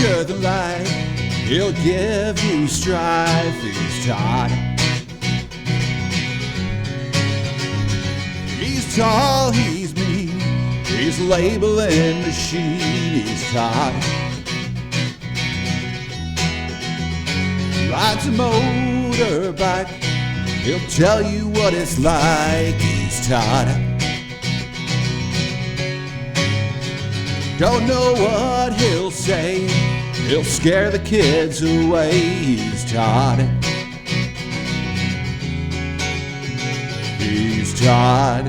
darker than light. He'll give you strife. He's Todd. He's tall, he's mean. He's labeling machine. He's Todd. Rides a motorbike. He'll tell you what it's like. He's Todd. Don't know what he'll say. He'll scare the kids away. He's Todd. He's Todd.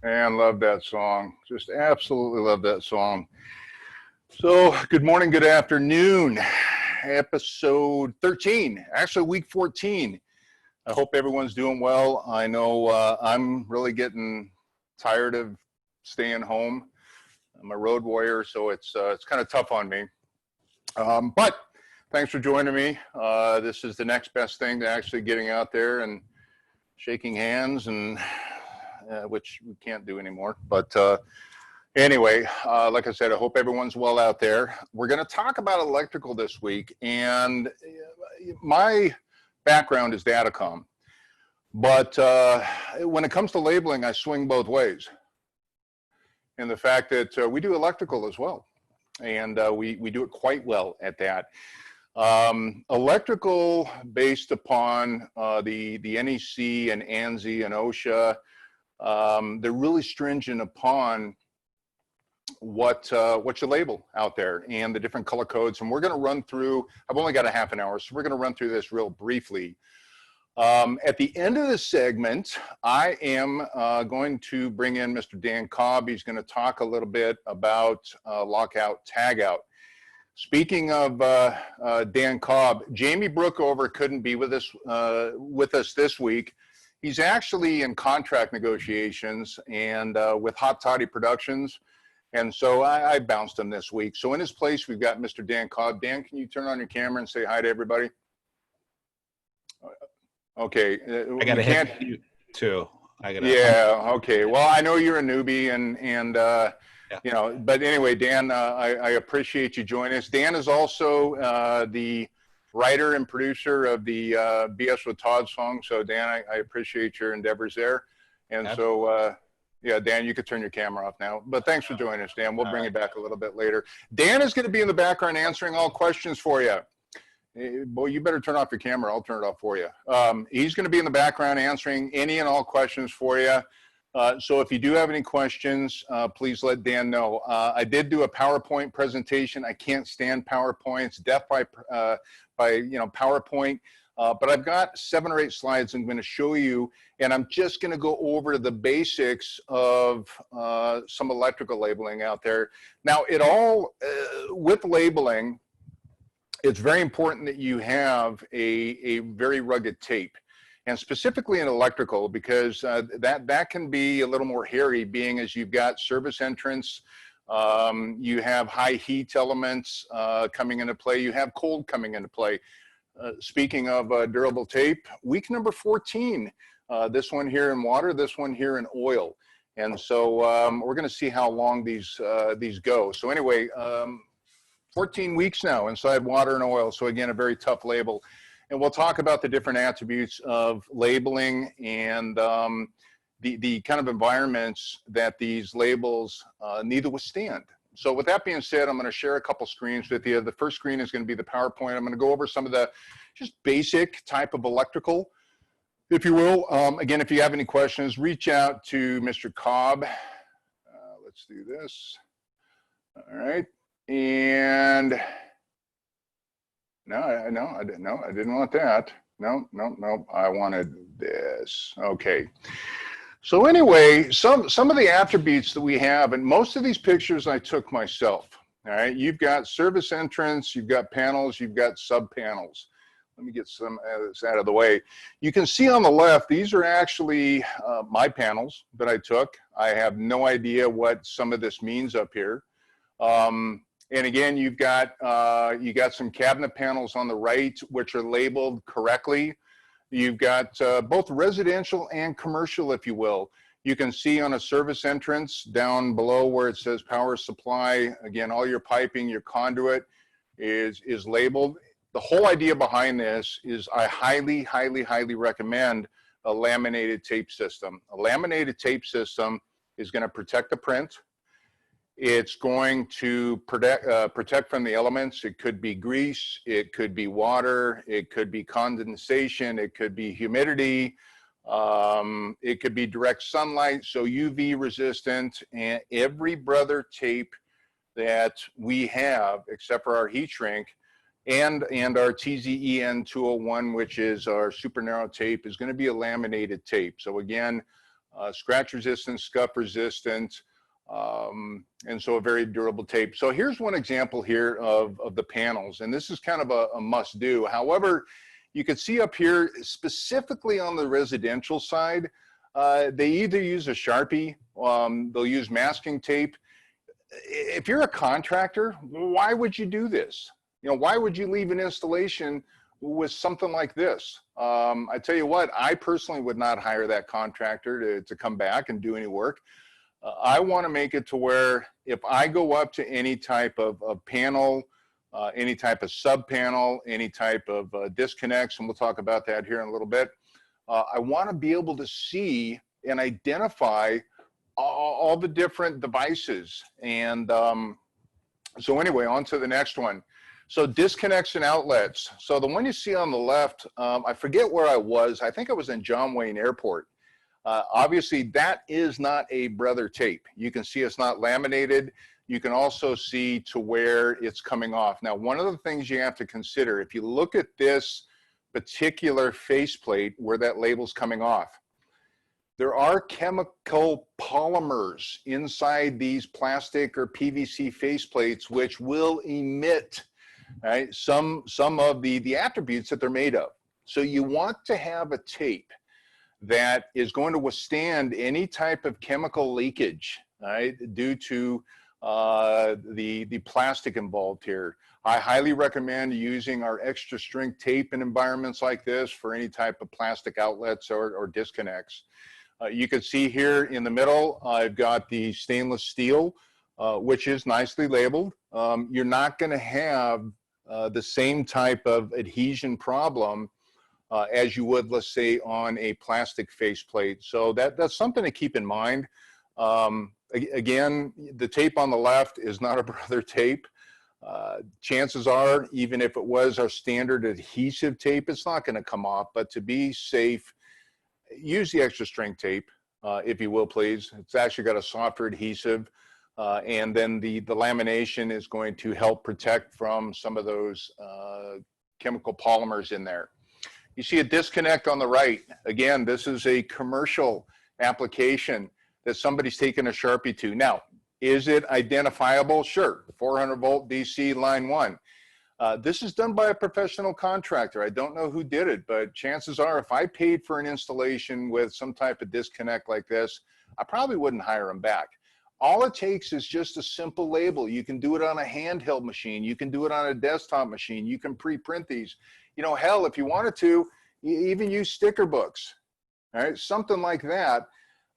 And love that song. Just absolutely love that song. So good morning, good afternoon. Episode 13, actually week 14. I hope everyone's doing well. I know I'm really getting tired of staying home. I'm a road warrior, so it's kind of tough on me. But thanks for joining me. This is the next best thing to actually getting out there and shaking hands, and which we can't do anymore. But anyway, like I said, I hope everyone's well out there. We're going to talk about electrical this week, and my background is datacom. But when it comes to labeling, I swing both ways. And the fact that we do electrical as well, and we do it quite well at that. Electrical based upon the NEC and ANSI and OSHA, they're really stringent upon what you label out there and the different color codes. And we're going to run through, I've only got a half an hour, so we're going to run through this real briefly. At the end of this segment, I am going to bring in Mr. Dan Cobb. He's going to talk a little bit about lockout, tagout. Speaking of Dan Cobb, Jamie Brookover couldn't be with us this week. He's actually in contract negotiations and with Hot Toddy Productions. And so I bounced him this week. So in his place, we've got Mr. Dan Cobb. Dan, can you turn on your camera and say hi to everybody? Okay. I got to hit you too. Yeah. Okay. Well, I know you're a newbie, and yeah. you know, but anyway, Dan, I appreciate you joining us. Dan is also the writer and producer of the BS with Todd song. So Dan, I appreciate your endeavors there. And so, yeah, Dan, you could turn your camera off now, but thanks for joining us, Dan. We'll bring you back a little bit later. Dan is going to be in the background answering all questions for you. Boy, you better turn off your camera. I'll turn it off for you. He's going to be in the background answering any and all questions for you. So if you do have any questions, please let Dan know. I did do a PowerPoint presentation. I can't stand PowerPoints, death by PowerPoint. But I've got 7 or 8 slides I'm going to show you, and I'm just going to go over the basics of some electrical labeling out there. Now, with labeling, it's very important that you have a very rugged tape, and specifically in electrical, because that can be a little more hairy, being as you've got service entrance, you have high heat elements coming into play, you have cold coming into play. Speaking of durable tape, week number 14, this one here in water, this one here in oil. And so we're going to see how long these go. So anyway, 14 weeks now inside water and oil. So again, a very tough label. And we'll talk about the different attributes of labeling and the kind of environments that these labels need to withstand. So with that being said, I'm going to share a couple screens with you. The first screen is going to be the PowerPoint. I'm going to go over some of the just basic type of electrical, if you will. Again, if you have any questions, reach out to Mr. Cobb. Let's do this. All right. And I didn't want that. No, I wanted this. Okay. So anyway, some of the attributes that we have, and most of these pictures I took myself. All right, you've got service entrance, you've got panels, you've got sub panels. Let me get some of this out of the way. You can see on the left, these are actually my panels that I took. I have no idea what some of this means up here. And again, you got some cabinet panels on the right, which are labeled correctly. You've got both residential and commercial, if you will. You can see on a service entrance down below where it says power supply, again, all your piping, your conduit is labeled. The whole idea behind this is I highly, highly, highly recommend a laminated tape system. A laminated tape system is going to protect the print. It's going to protect from the elements. It could be grease, it could be water, it could be condensation, it could be humidity, it could be direct sunlight, so UV resistant. And every brother tape that we have, except for our heat shrink, and our TZEN 201, which is our super narrow tape, is going to be a laminated tape. So again, scratch resistant, scuff resistant, and so a very durable tape. So here's one example here of the panels, and this is kind of a must do. However, you can see up here, specifically on the residential side, they either use a Sharpie, they'll use masking tape. If you're a contractor, why would you do this? You know, why would you leave an installation with something like this? I tell you what, I personally would not hire that contractor to come back and do any work. I want to make it to where if I go up to any type of panel, any type of sub panel, any type of disconnects, and we'll talk about that here in a little bit, I want to be able to see and identify all the different devices. And so anyway, on to the next one. So disconnects and outlets. So the one you see on the left, I forget where I was. I think I was in John Wayne Airport. Obviously, that is not a brother tape. You can see it's not laminated. You can also see to where it's coming off. Now, one of the things you have to consider, if you look at this particular faceplate where that label's coming off, there are chemical polymers inside these plastic or PVC faceplates which will emit, right, some of the attributes that they're made of. So you want to have a tape that is going to withstand any type of chemical leakage, right, due to the plastic involved here. I highly recommend using our extra strength tape in environments like this for any type of plastic outlets or disconnects. You can see here in the middle, I've got the stainless steel, which is nicely labeled. You're not going to have the same type of adhesion problem as you would, let's say, on a plastic faceplate. So that's something to keep in mind. Again, the tape on the left is not a brother tape. Chances are, even if it was our standard adhesive tape, it's not going to come off. But to be safe, use the extra strength tape, if you will, please. It's actually got a softer adhesive. And then the lamination is going to help protect from some of those chemical polymers in there. You see a disconnect on the right. Again, this is a commercial application that somebody's taken a Sharpie to. Now, is it identifiable? Sure, 400 volt DC line 1. This is done by a professional contractor. I don't know who did it, but chances are if I paid for an installation with some type of disconnect like this, I probably wouldn't hire them back. All it takes is just a simple label. You can do it on a handheld machine. You can do it on a desktop machine. You can pre-print these. You know, hell, if you wanted to, you even use sticker books. All right, something like that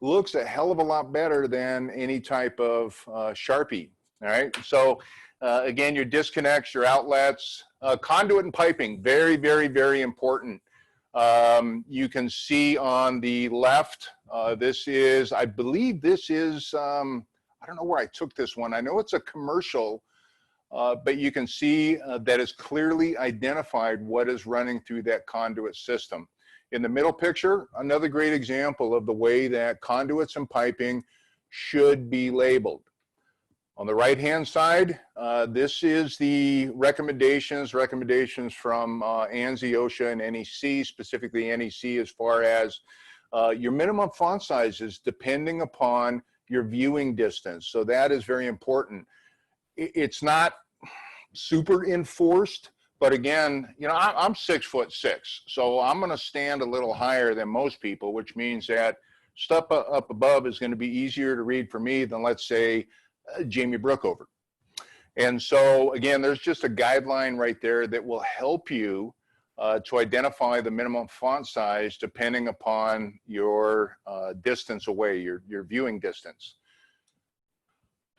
looks a hell of a lot better than any type of Sharpie. All right, so again, your disconnects, your outlets, conduit and piping, very, very, very important. You can see on the left, this is, I believe this is, I don't know where I took this one. I know it's a commercial, but you can see that it's clearly identified what is running through that conduit system. In the middle picture, another great example of the way that conduits and piping should be labeled. On the right-hand side, this is the recommendations from ANSI, OSHA, and NEC, specifically NEC as far as your minimum font sizes depending upon your viewing distance. So that is very important. It's not super enforced, but again, you know, I'm 6'6", so I'm going to stand a little higher than most people, which means that stuff up above is going to be easier to read for me than, let's say, Jamie Brookover. And so again, there's just a guideline right there that will help you to identify the minimum font size depending upon your distance away, your viewing distance.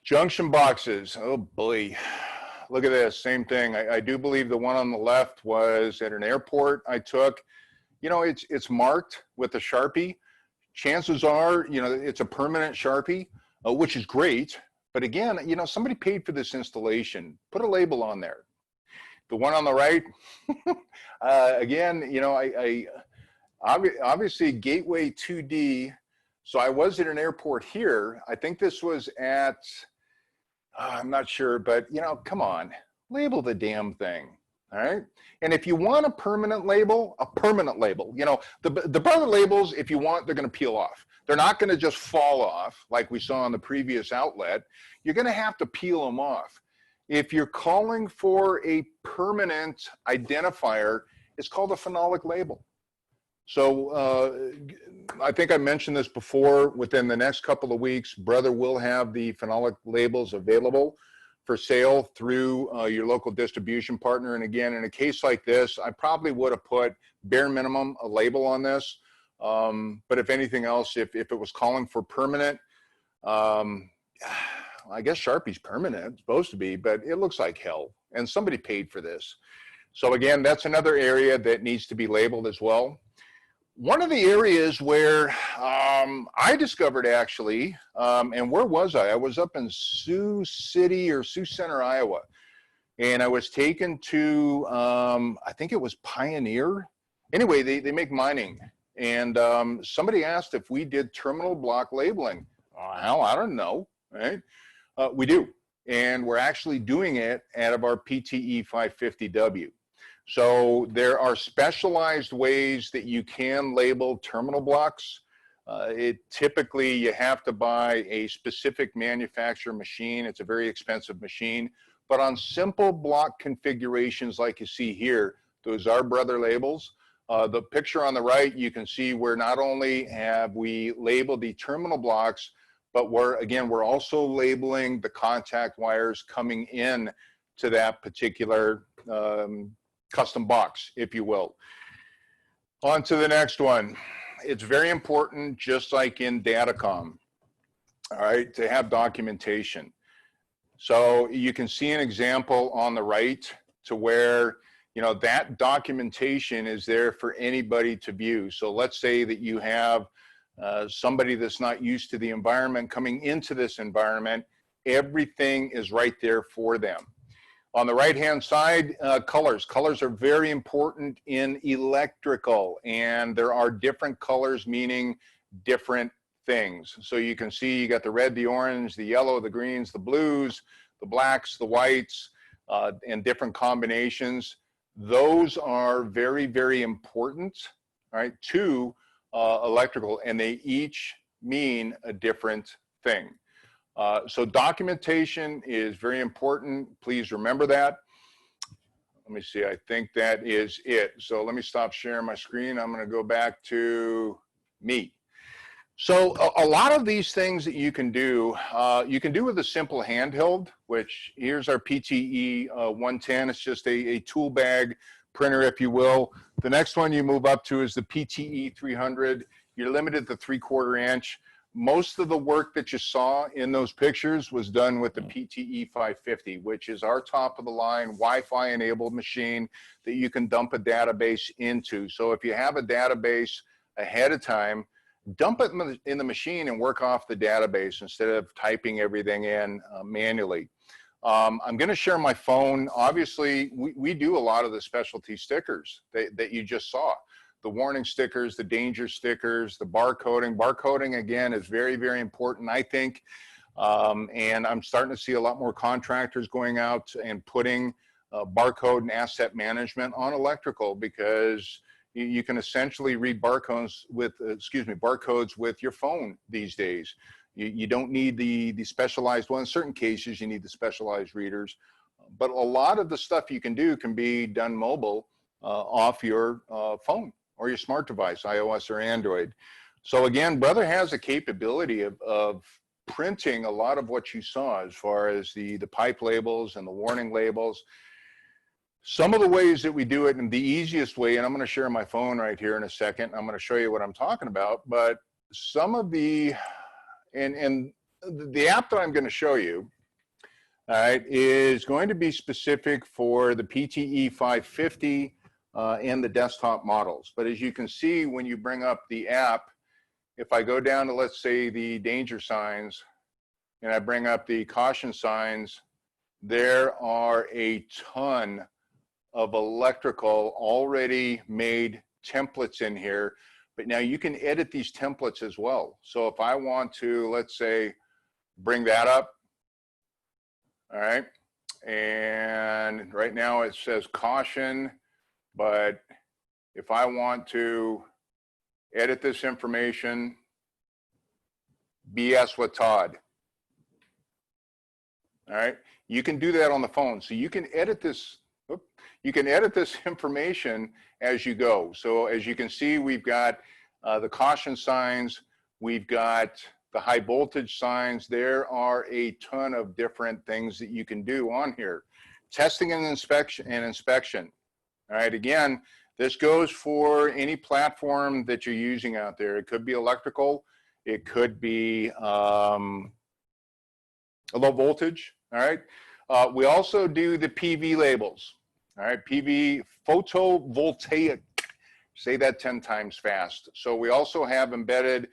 Junction boxes, oh boy, look at this, same thing. I do believe the one on the left was at an airport I took. You know, it's marked with a Sharpie. Chances are, you know, it's a permanent Sharpie, which is great. But again, you know, somebody paid for this installation. Put a label on there. The one on the right, again, you know, obviously Gateway 2D. So I was at an airport here. I think this was at, I'm not sure, but you know, come on, label the damn thing. All right. And if you want a permanent label, you know, the brother labels, if you want, they're going to peel off. They're not going to just fall off like we saw on the previous outlet. You're going to have to peel them off. If you're calling for a permanent identifier, it's called a phenolic label. So I think I mentioned this before. Within the next couple of weeks, brother will have the phenolic labels available for sale through your local distribution partner. And again, in a case like this, I probably would have put bare minimum a label on this. But if anything else, if it was calling for permanent, I guess Sharpie's permanent, it's supposed to be, but it looks like hell. And somebody paid for this. So again, that's another area that needs to be labeled as well. One of the areas where I discovered actually, and where was I? I was up in Sioux City or Sioux Center, Iowa. And I was taken to, I think it was Pioneer. Anyway, they make mining. And somebody asked if we did terminal block labeling. Well, I don't know, right? We do. And we're actually doing it out of our PTE 550W. So there are specialized ways that you can label terminal blocks. Typically, you have to buy a specific manufacturer machine. It's a very expensive machine. But on simple block configurations like you see here, those are brother labels. The picture on the right, you can see where not only have we labeled the terminal blocks, but we're also labeling the contact wires coming in to that particular custom box, if you will. On to the next one. It's very important, just like in Datacom, all right, to have documentation. So you can see an example on the right to where, you know, that documentation is there for anybody to view. So let's say that you have somebody that's not used to the environment coming into this environment, everything is right there for them. On the right-hand side, colors. Colors are very important in electrical, and there are different colors meaning different things. So you can see you got the red, the orange, the yellow, the greens, the blues, the blacks, the whites, and different combinations. Those are very, very important, right, to electrical, and they each mean a different thing. So documentation is very important. Please remember that. Let me see, I think that is it. So let me stop sharing my screen. I'm gonna go back to me. So a lot of these things that you can do with a simple handheld, which here's our PTE 110. It's just a tool bag printer, if you will. The next one you move up to is the PTE 300. You're limited to 3/4 inch. Most of the work that you saw in those pictures was done with the PTE 550, which is our top of the line Wi-Fi enabled machine that you can dump a database into. So if you have a database ahead of time, dump it in the machine and work off the database instead of typing everything in manually. I'm going to share my phone. Obviously, we do a lot of the specialty stickers that you just saw. The warning stickers, the danger stickers, the barcoding. Barcoding, again, is very, very important, I think. And I'm starting to see a lot more contractors going out and putting barcode and asset management on electrical, because you can essentially read barcodes with your phone these days. You don't need the specialized one. In certain cases, you need the specialized readers. But a lot of the stuff you can do can be done mobile off your phone or your smart device, iOS or Android. So again, brother has a capability of printing a lot of what you saw as far as the pipe labels and the warning labels. Some of the ways that we do it, and the easiest way, and I'm going to share my phone right here in a second. I'm going to show you what I'm talking about. But some of the, and the app that I'm going to show you, all right, is going to be specific for the PTE 550 and the desktop models. But as you can see, when you bring up the app, if I go down to, let's say, the danger signs, and I bring up the caution signs, there are a ton of electrical already made templates in here, but now you can edit these templates as well. So if I want to, let's say, bring that up, all right, and right now it says caution, but if I want to edit this information, BS with Todd, all right, you can do that on the phone. So you can edit this. You can edit this information as you go. So as you can see, we've got the caution signs, we've got the high voltage signs. There are a ton of different things that you can do on here. Testing and inspection. All right, again, this goes for any platform that you're using out there. It could be electrical, it could be a low voltage, all right? We also do the PV labels. All right, PV, photovoltaic, say that 10 times fast. So we also have embedded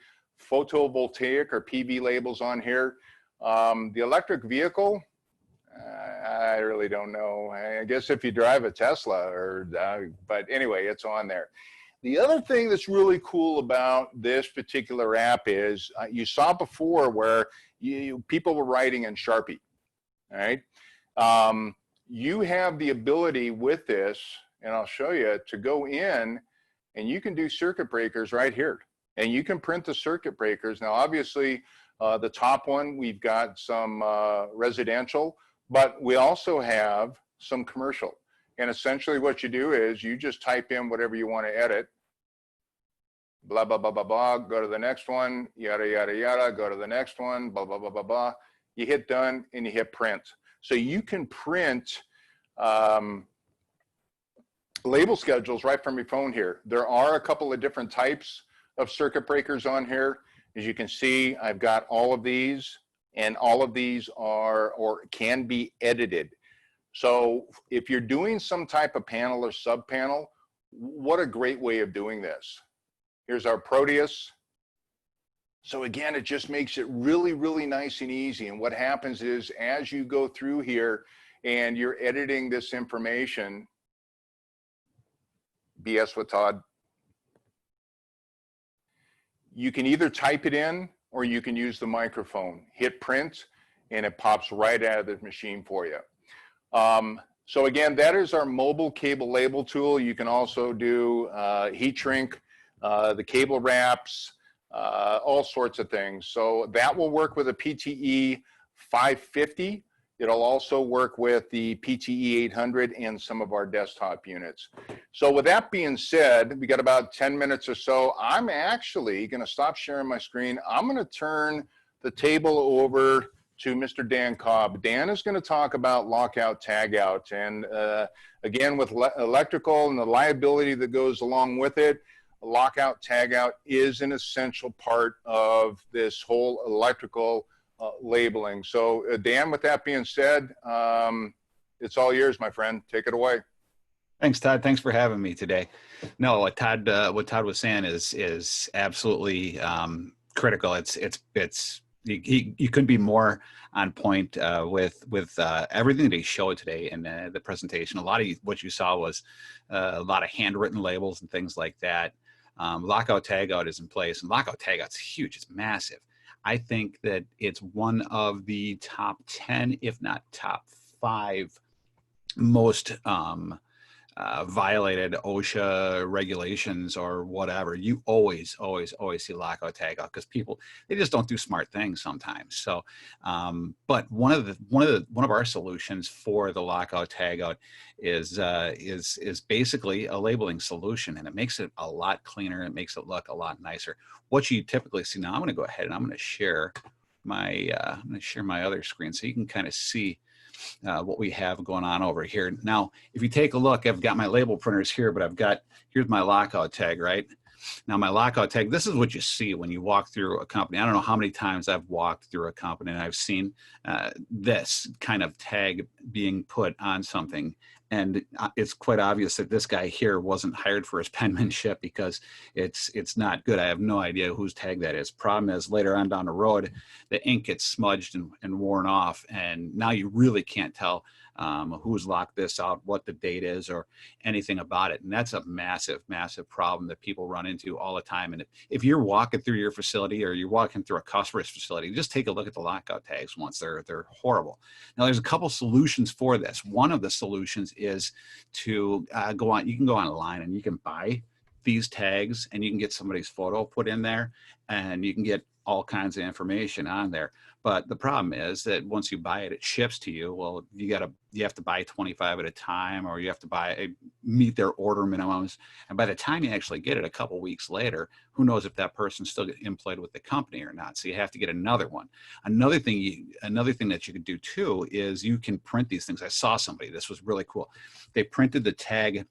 photovoltaic or PV labels on here. The electric vehicle, I really don't know. I guess if you drive a Tesla or, but anyway, it's on there. The other thing that's really cool about this particular app is you saw before where people were writing in Sharpie, all right? You have the ability with this, and I'll show you, to go in and you can do circuit breakers right here. And you can print the circuit breakers. Now, obviously, the top one, we've got some residential, but we also have some commercial. And essentially what you do is you just type in whatever you want to edit, blah, blah, blah, blah, blah, go to the next one, yada, yada, yada, go to the next one, blah, blah, blah, blah, blah. You hit done and you hit print. So you can print label schedules right from your phone here. There are a couple of different types of circuit breakers on here. As you can see, I've got all of these, and all of these are or can be edited. So if you're doing some type of panel or sub panel, what a great way of doing this. Here's our Proteus. So again, it just makes it really, really nice and easy. And what happens is as you go through here and you're editing this information, BS with Todd, you can either type it in or you can use the microphone. Hit print and it pops right out of the machine for you. So again, that is our mobile cable label tool. You can also do heat shrink, the cable wraps, all sorts of things. So that will work with a PTE 550. It'll also work with the PTE 800 and some of our desktop units. So with that being said, we got about 10 minutes or so. I'm actually going to stop sharing my screen. I'm going to turn the table over to Mr. Dan Cobb. Dan is going to talk about lockout, tagout, and again, with electrical and the liability that goes along with it, lockout, tagout is an essential part of this whole electrical labeling. So Dan, with that being said, it's all yours, my friend. Take it away. Thanks, Todd. Thanks for having me today. No, what Todd was saying is absolutely critical. You couldn't be more on point with everything that he showed today in the presentation. A lot of what you saw was a lot of handwritten labels and things like that. Lockout tagout is in place, and lockout tagout's huge. It's massive. I think that it's one of the top 10, if not top 5, most violated OSHA regulations or whatever. You always see lockout tagout because people, they just don't do smart things sometimes. So, but one of our solutions for the lockout tagout is basically a labeling solution, and it makes it a lot cleaner. It makes it look a lot nicer. What you typically see now, I'm going to go ahead and I'm going to share my other screen so you can kind of see what we have going on over here. Now, if you take a look, I've got my label printers here, but here's my lockout tag, right? Now my lockout tag, this is what you see when you walk through a company. I don't know how many times I've walked through a company and I've seen this kind of tag being put on something. And it's quite obvious that this guy here wasn't hired for his penmanship, because it's not good. I have no idea whose tag that is. Problem is, later on down the road, the ink gets smudged and worn off, and now you really can't tell who's locked this out, what the date is, or anything about it. And that's a massive, massive problem that people run into all the time. And if you're walking through your facility, or you're walking through a customer's facility, just take a look at the lockout tags once. They're horrible. Now, there's a couple solutions for this. One of the solutions is to go on. You can go online and you can buy these tags, and you can get somebody's photo put in there, and you can get all kinds of information on there. But the problem is that once you buy it, it ships to you. Well, you have to buy 25 at a time, or you have to meet their order minimums. And by the time you actually get it a couple weeks later, who knows if that person's still employed with the company or not. So you have to get another one. Another thing that you could do too is you can print these things. I saw somebody, this was really cool. They printed the tag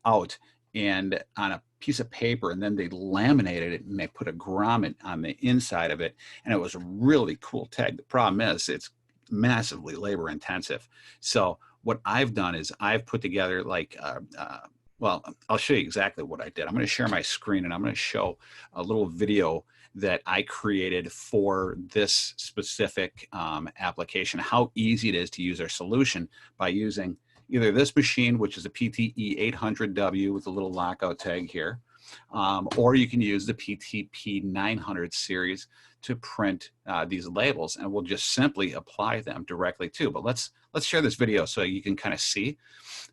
out and on a piece of paper, and then they laminated it and they put a grommet on the inside of it, and it was a really cool tag. The problem is it's massively labor intensive. So what I've done is I've put together well, I'll show you exactly what I did. I'm going to share my screen, and I'm going to show a little video that I created for this specific application, how easy it is to use our solution by using either this machine, which is a PTE 800W with a little lockout tag here, or you can use the PTP 900 series to print these labels, and we'll just simply apply them directly to. But let's share this video so you can kind of see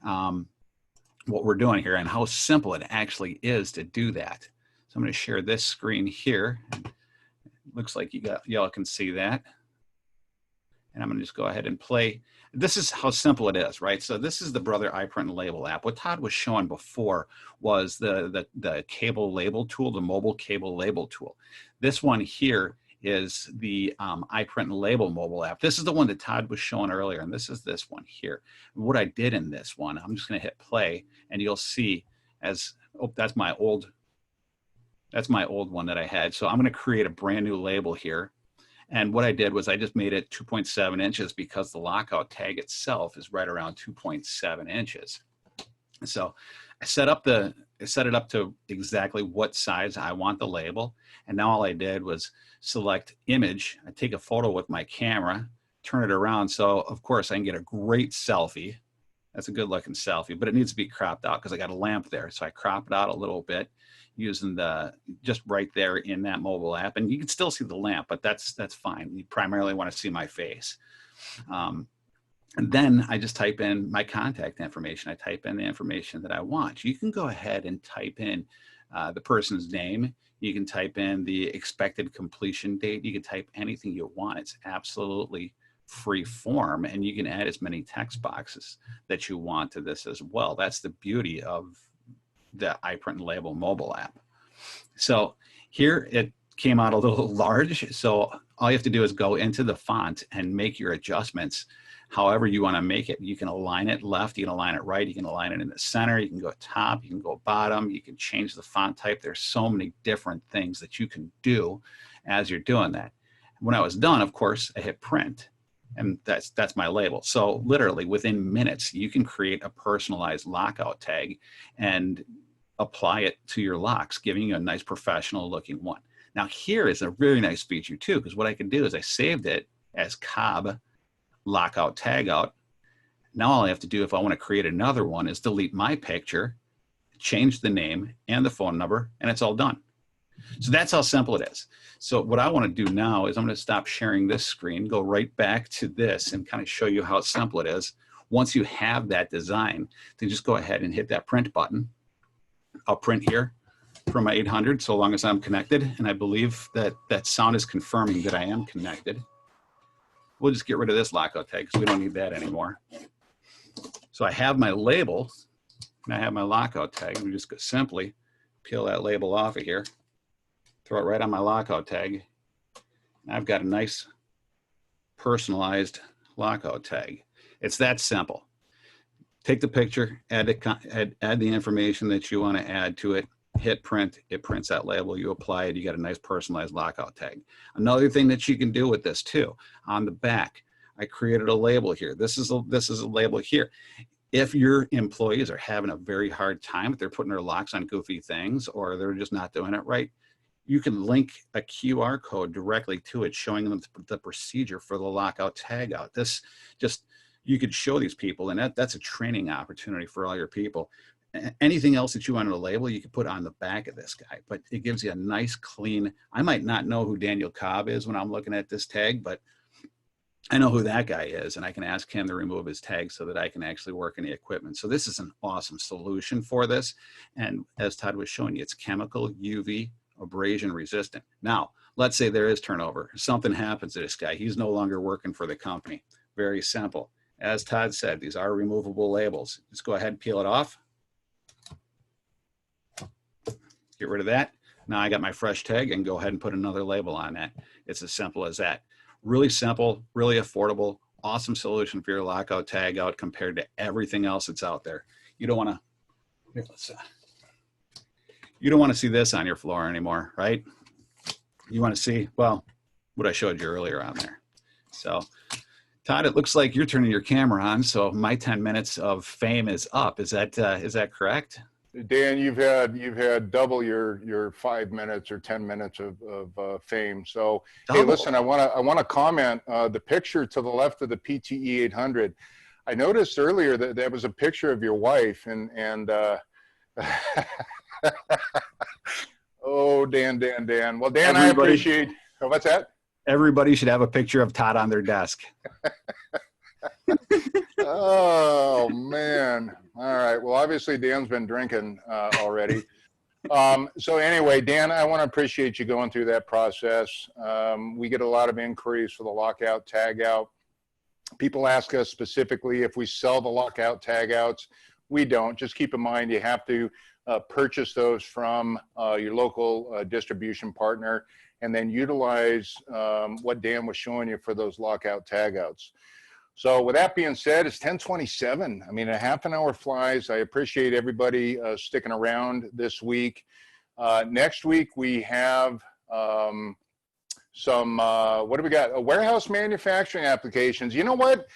what we're doing here and how simple it actually is to do that. So I'm going to share this screen here. It looks like y'all can see that. And I'm going to just go ahead and play. This is how simple it is, right? So this is the Brother iPrint and Label app. What Todd was showing before was the cable label tool, the mobile cable label tool. This one here is the iPrint and Label mobile app. This is the one that Todd was showing earlier, and this is this one here. What I did in this one, I'm just going to hit play, and you'll see that's my old one that I had. So I'm going to create a brand new label here. And what I did was I just made it 2.7 inches because the lockout tag itself is right around 2.7 inches. So I set it up to exactly what size I want the label. And now all I did was select image. I take a photo with my camera, turn it around. So of course I can get a great selfie. That's a good looking selfie, but it needs to be cropped out because I got a lamp there. So I crop it out a little bit using just right there in that mobile app. And you can still see the lamp, but that's fine. You primarily want to see my face. And then I just type in my contact information. I type in the information that I want. You can go ahead and type in the person's name. You can type in the expected completion date. You can type anything you want. It's absolutely free form, and you can add as many text boxes that you want to this as well. That's the beauty of the iPrint and Label mobile app. So here it came out a little large. So all you have to do is go into the font and make your adjustments however you want to make it. You can align it left, you can align it right, you can align it in the center, you can go top, you can go bottom, you can change the font type. There's so many different things that you can do as you're doing that. When I was done, of course, I hit print. And that's my label. So literally within minutes, you can create a personalized lockout tag and apply it to your locks, giving you a nice professional looking one. Now here is a really nice feature too, because what I can do is I saved it as Cobb lockout tag out. Now all I have to do if I want to create another one is delete my picture, change the name and the phone number, and it's all done. So that's how simple it is. So what I want to do now is I'm going to stop sharing this screen, go right back to this and kind of show you how simple it is. Once you have that design, then just go ahead and hit that print button. I'll print here from my 800 so long as I'm connected. And I believe that that sound is confirming that I am connected. We'll just get rid of this lockout tag because we don't need that anymore. So I have my label and I have my lockout tag. We just simply peel that label off of here. Throw it right on my lockout tag. And I've got a nice personalized lockout tag. It's that simple. Take the picture, add the information that you want to add to it, hit print, it prints that label, you apply it, you got a nice personalized lockout tag. Another thing that you can do with this too, on the back, I created a label here. This is a label here. If your employees are having a very hard time, if they're putting their locks on goofy things or they're just not doing it right, you can link a QR code directly to it, showing them the procedure for the lockout tag out. This just, you could show these people, and that's a training opportunity for all your people. Anything else that you want to label, you can put on the back of this guy, but it gives you a nice clean, I might not know who Daniel Cobb is when I'm looking at this tag, but I know who that guy is, and I can ask him to remove his tag so that I can actually work in the equipment. So this is an awesome solution for this. And as Todd was showing you, it's chemical, UV, abrasion resistant. Now, let's say there is turnover. Something happens to this guy. He's no longer working for the company. Very simple. As Todd said, these are removable labels. Just go ahead and peel it off. Get rid of that. Now I got my fresh tag and go ahead and put another label on that. It's as simple as that. Really simple, really affordable, awesome solution for your lockout tag out compared to everything else that's out there. You don't want to, you don't want to see this on your floor anymore, right? You want to see, well, what I showed you earlier on there. So Todd, it looks like you're turning your camera on, so my 10 minutes of fame is up. Is that correct? Dan, you've had double your 5 minutes or 10 minutes of fame. So double. Hey, listen, I want to comment the picture to the left of the PTE 800. I noticed earlier that there was a picture of your wife, and oh, Dan. Well, Dan, I appreciate. Oh, what's that? Everybody should have a picture of Todd on their desk. Oh, man. All right. Well, obviously, Dan's been drinking already. So anyway, Dan, I want to appreciate you going through that process. We get a lot of inquiries for the lockout tag out. People ask us specifically if we sell the lockout tag outs. We don't. Just keep in mind you have to purchase those from your local distribution partner, and then utilize what Dan was showing you for those lockout tag outs. So with that being said, it's 10:27. I mean, a half an hour flies. I appreciate everybody sticking around this week. Next week we have some, what do we got? Warehouse manufacturing applications. You know what?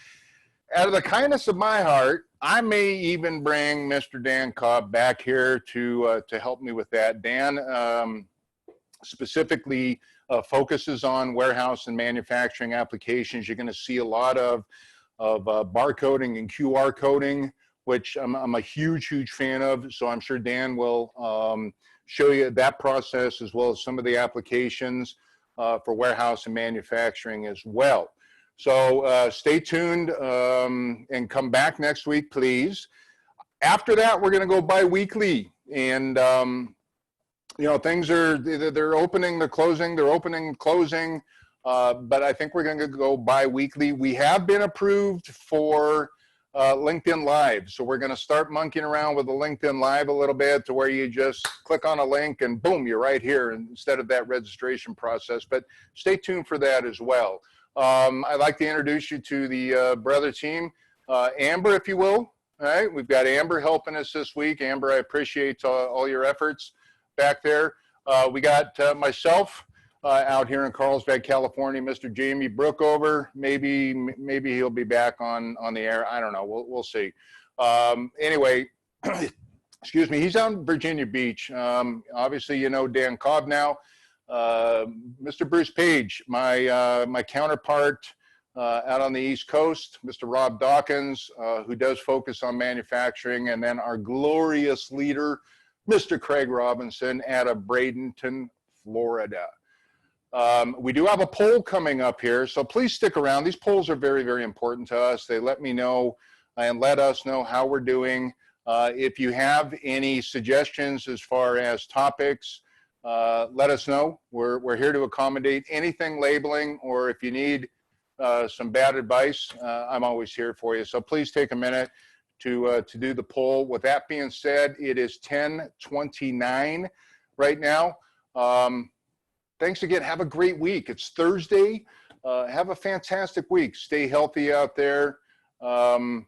Out of the kindness of my heart, I may even bring Mr. Dan Cobb back here to help me with that. Dan specifically focuses on warehouse and manufacturing applications. You're going to see a lot of barcoding and QR coding, which I'm a huge fan of. So I'm sure Dan will show you that process as well as some of the applications for warehouse and manufacturing as well. So stay tuned and come back next week, please. After that, we're going to go bi-weekly, and you know, things are, they're opening, they're closing, they're opening, closing, but I think we're going to go bi-weekly. We have been approved for LinkedIn Live, so we're going to start monkeying around with the LinkedIn Live a little bit, to where you just click on a link and boom, you're right here instead of that registration process. But stay tuned for that as well. I'd like to introduce you to the brother team, Amber, if you will. All right, we've got Amber helping us this week. Amber, I appreciate all your efforts back there. We got myself out here in Carlsbad, California, Mr. Jamie Brookover. Maybe he'll be back on the air. I don't know. We'll see. Anyway, excuse me. He's out in Virginia Beach. Obviously, you know Dan Cobb now. Mr. Bruce Page, my counterpart out on the East Coast, Mr. Rob Dawkins, who does focus on manufacturing, and then our glorious leader, Mr. Craig Robinson out of Bradenton, Florida. We do have a poll coming up here, so please stick around. These polls are very important to us. They let me know and let us know how we're doing. If you have any suggestions as far as topics, let us know. We're here to accommodate anything labeling, or if you need some bad advice, I'm always here for you. So please take a minute to do the poll. With that being said, it is 10:29 right now. Thanks again. Have a great week. It's Thursday. Have a fantastic week. Stay healthy out there. And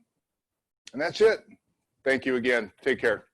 that's it. Thank you again. Take care.